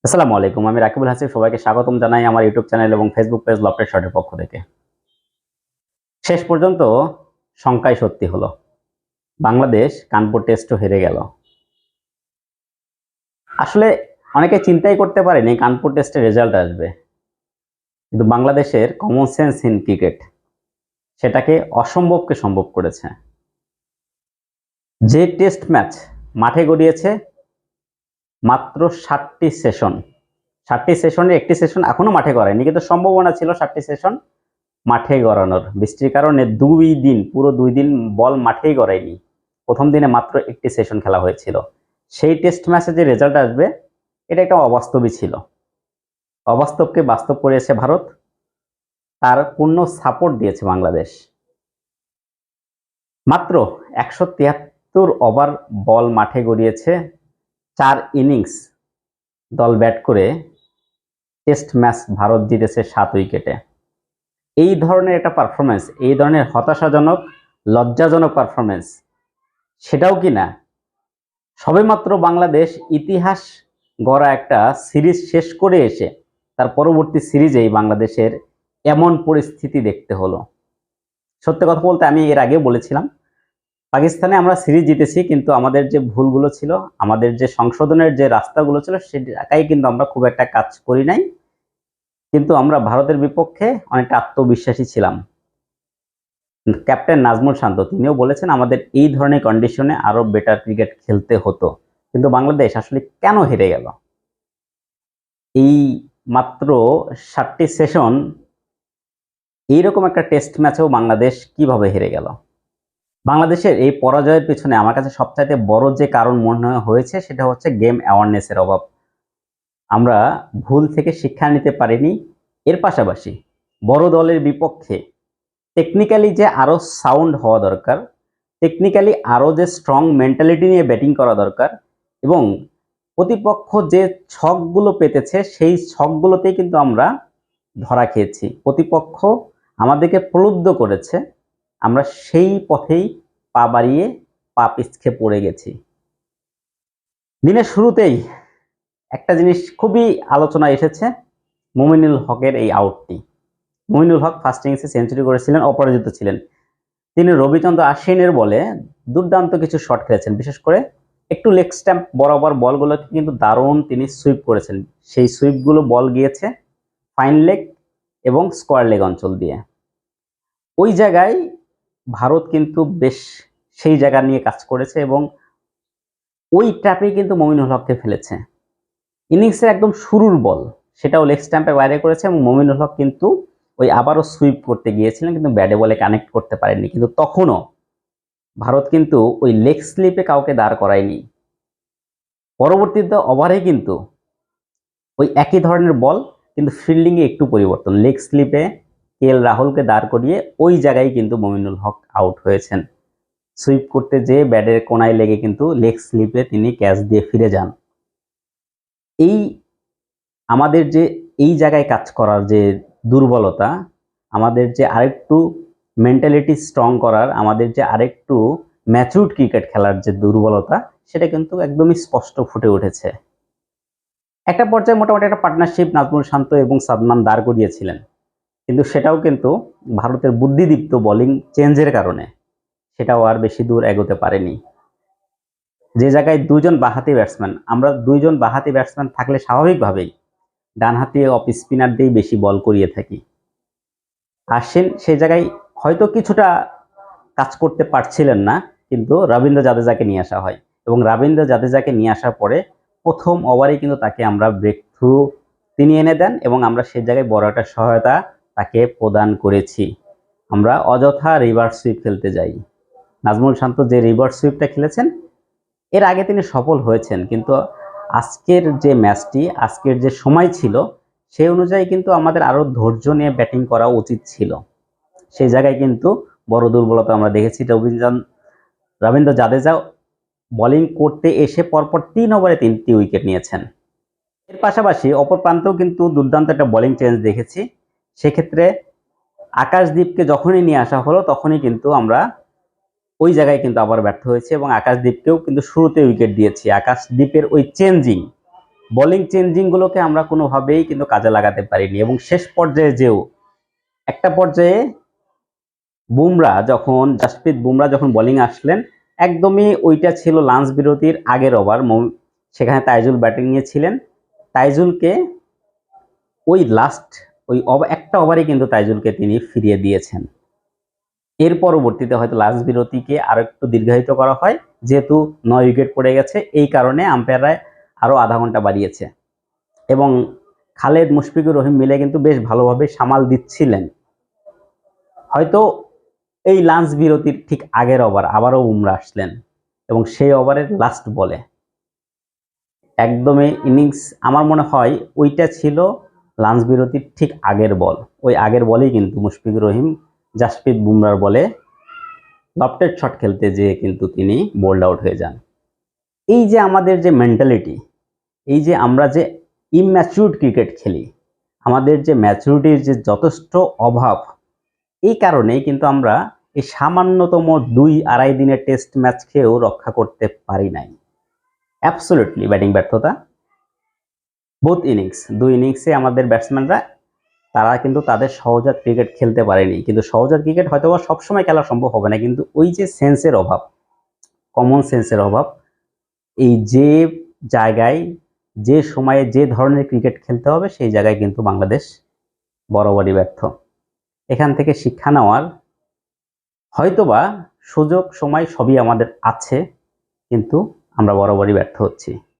আসসালামু আলাইকুম, আমি রাকিবুল হাসিব। সবাইকে স্বাগতম জানাই আমার ইউটিউব চ্যানেল এবং ফেসবুক পেজ লফটেড শটের পক্ষ থেকে। শেষ পর্যন্ত শঙ্কায় সত্যি হলো, বাংলাদেশ কানপুর টেস্টও হেরে গেল। আসলে অনেকে চিন্তাই করতে পারেনি কানপুর টেস্টের রেজাল্ট আসবে, কিন্তু বাংলাদেশের কমন সেন্স ইন ক্রিকেট সেটাকে অসম্ভবকে সম্ভব করেছে। যে টেস্ট ম্যাচ মাঠে গড়িয়েছে মাত্র 7টি সেশন, 7টি সেশনের একটি সেশন এখনো মাঠে গড়ায়নি, কিন্তু সম্ভাবনা ছিল 7টি সেশন মাঠে গড়ানোর। বৃষ্টির কারণে পুরো 2 দিন বল মাঠেই গড়ায়নি। প্রথম দিনে মাত্র একটি সেশন খেলা হয়েছিল। সেই টেস্ট ম্যাচে যে রেজাল্ট আসবে এটা একটা অবাস্তবই ছিল। অবাস্তবকে বাস্তব করেছে ভারত, তার পূর্ণ সাপোর্ট দিয়েছে বাংলাদেশ। মাত্র 173 ওভার বল মাঠে গড়িয়েছে, 4 ইনিংস দল ব্যাট করে টেস্ট ম্যাচ ভারত জিতেছে 7 উইকেটে। এই ধরনের একটা পারফরমেন্স, এই ধরনের হতাশাজনক লজ্জাজনক পারফরমেন্স, সেটাও কি না সবেমাত্র বাংলাদেশ ইতিহাস গড়া একটা সিরিজ শেষ করে এসে তার পরবর্তী সিরিজেই বাংলাদেশের এমন পরিস্থিতি দেখতে হলো। সত্যি কথা বলতে আমি এর আগেও বলেছিলাম, পাকিস্তানে আমরা সিরিজ জিতেছি, কিন্তু আমাদের যে ভুলগুলো ছিল, আমাদের যে সংশোধনের যে রাস্তাগুলো ছিল, সে জায়গায় কিন্তু আমরা খুব একটা কাজ করি নাই। কিন্তু আমরা ভারতের বিপক্ষে অনেকটা আত্মবিশ্বাসী ছিলাম। ক্যাপ্টেন নাজমুল শান্ত তিনিও বলেছেন আমাদের এই ধরনের কন্ডিশনে আরো বেটার ক্রিকেট খেলতে হতো। কিন্তু বাংলাদেশ আসলে কেন হেরে গেল? এই মাত্র 7টি সেশন এইরকম একটা টেস্ট ম্যাচেও বাংলাদেশ কিভাবে হেরে গেল? বাংলাদেশের এই পরাজয়ের পিছনে আমার কাছে সবচাইতে বড় যে কারণ মনে হয়েছে সেটা হচ্ছে গেম অ্যাওয়ারনেসের অভাব। আমরা ভুল থেকে শিক্ষা নিতে পারিনি। এর পাশাপাশি বড় দলের বিপক্ষে টেকনিক্যালি যে আরো সাউন্ড হওয়া দরকার, টেকনিক্যালি আরো যে স্ট্রং মেন্টালিটি নিয়ে ব্যাটিং করা দরকার, এবং প্রতিপক্ষ যে ছকগুলো পেতেছে সেই ছকগুলোতেই কিন্তু আমরা ধরা খেয়েছি। প্রতিপক্ষ আমাদেরকে প্রলুব্ধ করেছে, আমরা সেই পথেই পা বাড়িয়ে পা পিছকে পড়ে গেছি। দিনের শুরুতেই একটা জিনিস খুবই আলোচনা এসেছে, মুমিনুল হকের এই আউটটি। মুমিনুল হক ফার্স্ট ইনিংসে সেঞ্চুরি করেছিলেন, অপরাজিত ছিলেন। তিনি রবিচন্দ্র আশ্বিনের বলে দুর্দান্ত কিছু শট খেলেছেন, বিশেষ করে একটু লেগ স্ট্যাম্প বরাবর বলগুলোকে কিন্তু দারুণ তিনি সুইপ করেছেন। সেই সুইপগুলো বল গিয়েছে ফাইন লেগ এবং স্কোয়ার লেগ অঞ্চল দিয়ে। ওই জায়গায় ভারত কিন্তু বেশ সেই জায়গা নিয়ে কাজ করেছে এবং ওই ট্র্যাপে কিন্তু মুমিনুল হককে ফেলেছে। ইনিংসের একদম শুরুর বল সেটাও লেগ স্ট্যাম্পের বাইরে করেছে এবং মুমিনুল হক কিন্তু ওই আবারও সুইপ করতে গিয়েছিলেন, কিন্তু ব্যাটে বলে কানেক্ট করতে পারেননি। কিন্তু তখনও ভারত কিন্তু ওই লেগ স্লিপে কাউকে দাঁড় করায়নি। পরবর্তীতে ওভারে কিন্তু ওই একই ধরনের বল, কিন্তু ফিল্ডিংয়ে একটু পরিবর্তন। লেগ স্লিপে রাহুলকে দাঁড় করিয়ে ওই জায়গায় কিন্তু মুমিনুল হক আউট হয়েছেন। সুইপ করতে যেয়ে ব্যাটের কোনায় লেগে কিন্তু লেগ স্লিপে তিনি ক্যাচ দিয়ে ফিরে যান। এই আমাদের যে এই জায়গায় কাজ করার যে দুর্বলতা, আমাদের যে আরেকটু মেন্টালিটি স্ট্রং করার, আমাদের যে আরেকটু ম্যাচুরড ক্রিকেট খেলার যে দুর্বলতা, সেটা কিন্তু একদমই স্পষ্ট ফুটে উঠেছে। একটা পর্যায়ে মোটামুটি একটা পার্টনারশিপ নাজমুল শান্ত এবং সাদমান দাঁড় করিয়েছিলেন, কিন্তু সেটাও কিন্তু ভারতের বুদ্ধিদীপ্ত বোলিং চেঞ্জের কারণে সেটাও আর বেশি দূর এগোতে পারেনি। যে জায়গায় দুজন বাঁহাতি ব্যাটসম্যান, আমরা দুইজন বাঁহাতি ব্যাটসম্যান থাকলে স্বাভাবিকভাবেই ডানহাতি অফ স্পিনার দিয়েই বেশি বল করিয়ে থাকি। আশ্বিন সেই জায়গায় হয়তো কিছুটা কাজ করতে পারছিলেন না, কিন্তু রবীন্দ্র জাদেজাকে নিয়ে আসা হয় এবং রবীন্দ্র জাদেজাকে নিয়ে আসার পরে প্রথম ওভারে কিন্তু তাকে আমরা ব্রেক থ্রু তিনি এনে দেন এবং আমরা সেই জায়গায় বড় একটা সহায়তা তাকে প্রদান করেছি। আমরা অযথা রিভার্স সুইপ খেলতে যাই। নাজমুল শান্ত যে রিভার্স সুইপটা খেলেছেন এর আগে তিনি সফল হয়েছেন, কিন্তু আজকের যে ম্যাচটি, আজকের যে সময় ছিল সেই অনুযায়ী কিন্তু আমাদের আরো ধৈর্য নিয়ে ব্যাটিং করা উচিত ছিল। সেই জায়গায় কিন্তু বড় দুর্বলতা আমরা দেখেছি। রবীন্দ্র জাদেজা বোলিং করতে এসে পরপর 3 ওভারে 3টি উইকেট নিয়েছেন। এর পাশাপাশি অপর প্রান্তেও কিন্তু দুর্দান্ত একটা বোলিং চেঞ্জ দেখেছি। সেক্ষেত্রে আকাশদীপকে যখনই নিয়ে আসা হলো তখনই কিন্তু আমরা ওই জায়গায় কিন্তু আবার ব্যর্থ হয়েছে এবং আকাশদীপকেও কিন্তু শুরুতে উইকেট দিয়েছি। আকাশদীপের ওই চেঞ্জিং বোলিং চেঞ্জিংগুলোকে আমরা কোনোভাবেই কিন্তু কাজে লাগাতে পারিনি, এবং শেষ পর্যায়ে যেও একটা পর্যায়ে জাসপ্রীত বুমরা যখন বোলিং আসলেন, একদমই ওইটা ছিল লাঞ্চ বিরতির আগের ওভার, সেখানে তাইজুল ব্যাটিং নিয়ে ছিলেন। তাইজুলকে ওই লাস্ট একটা ওভারে কিন্তু তাইজুলকে তিনি ফিরিয়ে দিয়েছেন। এর পরবর্তীতে হয়তো লাঞ্চ বিরতিকে আরো একটু দীর্ঘায়িত করা হয়, যেহেতু 9 উইকেট পড়ে গেছে, এই কারণে আম্পায়াররা আরো আধা ঘন্টা বাড়িয়েছে, এবং খালেদ মুশফিকুর রহিম মিলে কিন্তু বেশ ভালোভাবে সামাল দিচ্ছিলেন। হয়তো এই লাঞ্চ বিরতির ঠিক আগের ওভার আবারও বুমরা আসলেন, এবং সেই ওভারের লাস্ট বলে একদমই ইনিংস, আমার মনে হয় ওইটা ছিল লাঞ্চ বিরতির ঠিক আগের বল। ওই আগের বলেই কিন্তু মুশফিকুর রহিম জাসপ্রীত বুমরার বলে লফটেড শট খেলতে যেয়ে কিন্তু তিনি বোল্ড আউট হয়ে যান। এই যে আমাদের যে মেন্টালিটি, এই যে আমরা যে ইম্যাচিউরড ক্রিকেট খেলি, আমাদের যে ম্যাচুরিটির যে যথেষ্ট অভাব, এই কারণেই কিন্তু আমরা এই সামান্যতম 2-2.5 দিনের টেস্ট ম্যাচ খেয়েও রক্ষা করতে পারি নাই। অ্যাবসলিউটলি ব্যাটিং ব্যর্থতা, বোথ ইনিংস, 2 ইনিংসে আমাদের ব্যাটসম্যানরা তারা কিন্তু তাদের সহজাত ক্রিকেট খেলতে পারেনি। কিন্তু সহজাত ক্রিকেট হয়তো বা সবসময় খেলা সম্ভব হবে না, কিন্তু ওই যে সেন্সের অভাব, কমন সেন্সের অভাব, এই যে জায়গায় যে সময়ে যে ধরনের ক্রিকেট খেলতে হবে সেই জায়গায় কিন্তু বাংলাদেশ বরাবরই ব্যর্থ। এখান থেকে শিক্ষা নেওয়ার হয়তোবা সুযোগ সময় সবই আমাদের আছে, কিন্তু আমরা বরাবরই ব্যর্থ হচ্ছি।